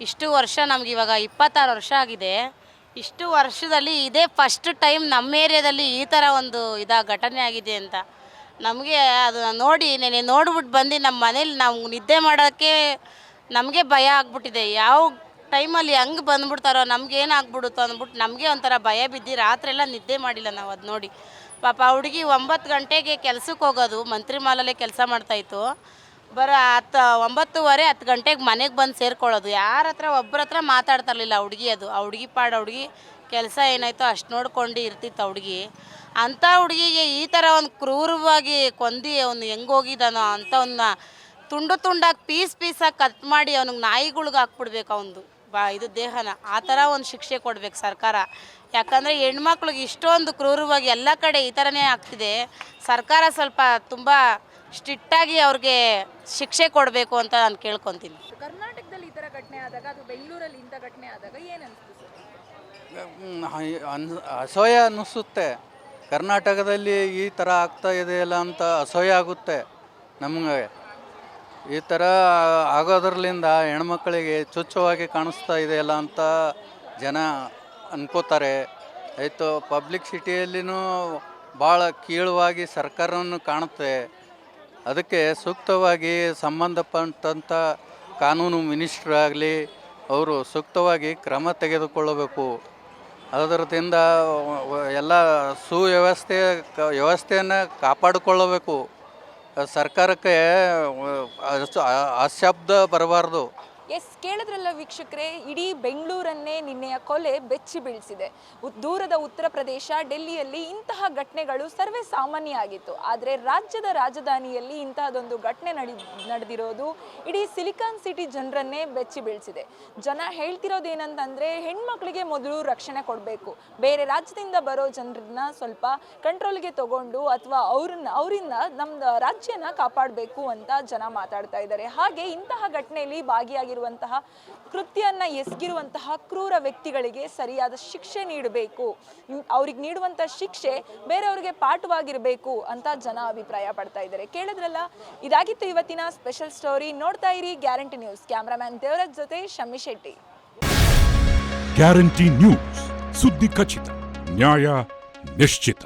ಇಷ್ಟು ವರ್ಷ ನಮ್ಗೆ ಇವಾಗ 26 ವರ್ಷ ಆಗಿದೆ. ಇಷ್ಟು ವರ್ಷದಲ್ಲಿ ಇದೇ ಫಸ್ಟ್ ಟೈಮ್ ನಮ್ಮ ಏರಿಯಾದಲ್ಲಿ ಈ ಥರ ಒಂದು ಘಟನೆ ಆಗಿದೆ ಅಂತ ನಮಗೆ ಅದು ನೋಡಿ ನೆನೆ ನೋಡ್ಬಿಟ್ಟು ಬಂದು ನಮ್ಮ ಮನೇಲಿ ನಾವು ನಿದ್ದೆ ಮಾಡೋಕ್ಕೆ ನಮಗೆ ಭಯ ಆಗ್ಬಿಟ್ಟಿದೆ. ಯಾವ ಟೈಮಲ್ಲಿ ಹೆಂಗೆ ಬಂದ್ಬಿಡ್ತಾರೋ ನಮ್ಗೇನಾಗ್ಬಿಡುತ್ತೋ ಅಂದ್ಬಿಟ್ಟು ನಮಗೆ ಒಂಥರ ಭಯ ಬಿದ್ದು ರಾತ್ರೆಲ್ಲ ನಿದ್ದೆ ಮಾಡಿಲ್ಲ ನಾವು ಅದು ನೋಡಿ. ಪಾಪ ಹುಡುಗಿ 9 ಗಂಟೆಗೆ ಕೆಲ್ಸಕ್ಕೆ ಹೋಗೋದು, ಮಂತ್ರಿ ಮಾಲಲ್ಲೇ ಕೆಲಸ ಮಾಡ್ತಾಯಿತ್ತು. 9:30 ಗಂಟೆಗೆ ಮನೆಗೆ ಬಂದು ಸೇರ್ಕೊಳ್ಳೋದು. ಯಾರ ಹತ್ರ ಒಬ್ಬರ ಹತ್ರ ಮಾತಾಡ್ತಿರ್ಲಿಲ್ಲ ಹುಡುಗಿ. ಆ ಹುಡುಗಿ ಹುಡುಗಿ ಕೆಲಸ ಏನಾಯ್ತೋ ಅಷ್ಟು ನೋಡ್ಕೊಂಡು ಇರ್ತಿತ್ತು ಆ ಹುಡುಗಿ. ಅಂಥ ಹುಡುಗಿಗೆ ಈ ಥರ ಒಂದು ಕ್ರೂರವಾಗಿ ಕೊಂದು ಅವನು ಹೆಂಗೆ ಹೋಗಿದ್ದಾನೋ ಅಂಥವನ್ನ ತುಂಡು ತುಂಡಾಗಿ ಪೀಸಾಗಿ ಕಟ್ ಮಾಡಿ ಅವ್ನಿಗೆ ನಾಯಿಗಳ್ಗೆ ಹಾಕ್ಬಿಡ್ಬೇಕು ಅವನದು ಇದು ದೇಹನ. ಆ ಥರ ಒಂದು ಶಿಕ್ಷೆ ಕೊಡ್ಬೇಕು ಸರ್ಕಾರ. ಯಾಕಂದರೆ ಹೆಣ್ಮಕ್ಳಿಗೆ ಇಷ್ಟೊಂದು ಕ್ರೂರವಾಗಿ ಎಲ್ಲ ಕಡೆ ಈ ಥರನೇ ಆಗ್ತಿದೆ. ಸರ್ಕಾರ ಸ್ವಲ್ಪ ತುಂಬ ಸ್ಟ್ರಿಕ್ಟಾಗಿ ಅವ್ರಿಗೆ ಶಿಕ್ಷೆ ಕೊಡಬೇಕು ಅಂತ ನಾನು ಕೇಳ್ಕೊತೀನಿ. ಕರ್ನಾಟಕದಲ್ಲಿ ಈ ಥರ ಘಟನೆ ಆದಾಗ ಅದು ಬೆಂಗಳೂರಲ್ಲಿ ಇಂಥ ಘಟನೆ ಆದಾಗ ಏನು ಅನಿಸ್ತು ಸರ್? ಅಸಹ್ಯ ಅನ್ನಿಸುತ್ತೆ. ಕರ್ನಾಟಕದಲ್ಲಿ ಈ ಥರ ಆಗ್ತಾ ಇದೆಯಲ್ಲ ಅಂತ ಅಸಹ್ಯ ಆಗುತ್ತೆ ನಮಗೆ. ಈ ಥರ ಆಗೋದ್ರಲ್ಲಿಂದ ಹೆಣ್ಮಕ್ಳಿಗೆ ಚುಚ್ಚವಾಗಿ ಕಾಣಿಸ್ತಾ ಇದೆಯಲ್ಲ ಅಂತ ಜನ ಅನ್ಕೋತಾರೆ. ಆಯಿತು, ಪಬ್ಲಿಕ್ ಸಿಟಿಯಲ್ಲಿನೂ ಭಾಳ ಕೀಳುವಾಗಿ ಸರ್ಕಾರವನ್ನು ಕಾಣುತ್ತೆ. ಅದಕ್ಕೆ ಸೂಕ್ತವಾಗಿ ಸಂಬಂಧಪಟ್ಟಂಥ ಕಾನೂನು ಮಿನಿಸ್ಟ್ರ್ ಆಗಲಿ ಅವರು ಸೂಕ್ತವಾಗಿ ಕ್ರಮ ತೆಗೆದುಕೊಳ್ಳಬೇಕು. ಅದರದಿಂದ ಎಲ್ಲ ವ್ಯವಸ್ಥೆಯನ್ನು ಕಾಪಾಡಿಕೊಳ್ಳಬೇಕು. ಸರ್ಕಾರಕ್ಕೆ ಅಶಬ್ದ ಬರಬಾರ್ದು. ಎಸ್, ಕೇಳಿದ್ರಲ್ಲ ವೀಕ್ಷಕರೇ, ಇಡೀ ಬೆಂಗಳೂರನ್ನೇ ನಿನ್ನೆಯ ಕೊಲೆ ಬೆಚ್ಚಿ ಬೀಳಿಸಿದೆ. ದೂರದ ಉತ್ತರ ಪ್ರದೇಶ ಡೆಲ್ಲಿಯಲ್ಲಿ ಇಂತಹ ಘಟನೆಗಳು ಸರ್ವೇ ಸಾಮಾನ್ಯ ಆಗಿತ್ತು. ಆದರೆ ರಾಜ್ಯದ ರಾಜಧಾನಿಯಲ್ಲಿ ಇಂತಹದೊಂದು ಘಟನೆ ನಡೆದಿರೋದು ಇಡೀ ಸಿಲಿಕಾನ್ ಸಿಟಿ ಜನರನ್ನೇ ಬೆಚ್ಚಿ ಬೀಳಿಸಿದೆ. ಜನ ಹೇಳ್ತಿರೋದೇನಂತಂದರೆ ಹೆಣ್ಮಕ್ಳಿಗೆ ಮೊದಲು ರಕ್ಷಣೆ ಕೊಡಬೇಕು, ಬೇರೆ ರಾಜ್ಯದಿಂದ ಬರೋ ಜನರನ್ನ ಸ್ವಲ್ಪ ಕಂಟ್ರೋಲ್ಗೆ ತಗೊಂಡು ಅಥವಾ ಅವರಿಂದ ನಮ್ಮ ರಾಜ್ಯನ ಕಾಪಾಡಬೇಕು ಅಂತ ಜನ ಮಾತಾಡ್ತಾ ಇದ್ದಾರೆ. ಹಾಗೆ ಇಂತಹ ಘಟನೆಯಲ್ಲಿ ಭಾಗಿಯಾಗಿರುವಂತಹ ಕೃತ್ಯವನ್ನು ಎಸಗಿರುವಂತಹ ಕ್ರೂರ ವ್ಯಕ್ತಿಗಳಿಗೆ ಸರಿಯಾದ ಶಿಕ್ಷೆ ನೀಡಬೇಕು. ಅವ್ರಿಗೆ ನೀಡುವಂಥ ಶಿಕ್ಷೆ ಬೇರೆಯವ್ರಿಗೆ ಪಾಠವಾಗಿರಬೇಕು ಅಂತ ಜನ ಅಭಿಪ್ರಾಯ ಪಡ್ತಾ ಇದ್ದಾರೆ. ಕೇಳಿದ್ರಲ್ಲ, ಇದಾಗಿತ್ತು ಇವತ್ತಿನ ಸ್ಪೆಷಲ್ ಸ್ಟೋರಿ. ನೋಡ್ತಾ ಇರಿ ಗ್ಯಾರಂಟಿ ನ್ಯೂಸ್. ಕ್ಯಾಮ್ರಾಮ್ಯಾನ್ ದೇವರಾಜ್ ಜೊತೆ ಶಮ್ಮಿ ಶೆಟ್ಟಿ. ಗ್ಯಾರಂಟಿ ನ್ಯೂಸ್, ಸುದ್ದಿ ಖಚಿತ, ನ್ಯಾಯ ನಿಶ್ಚಿತ.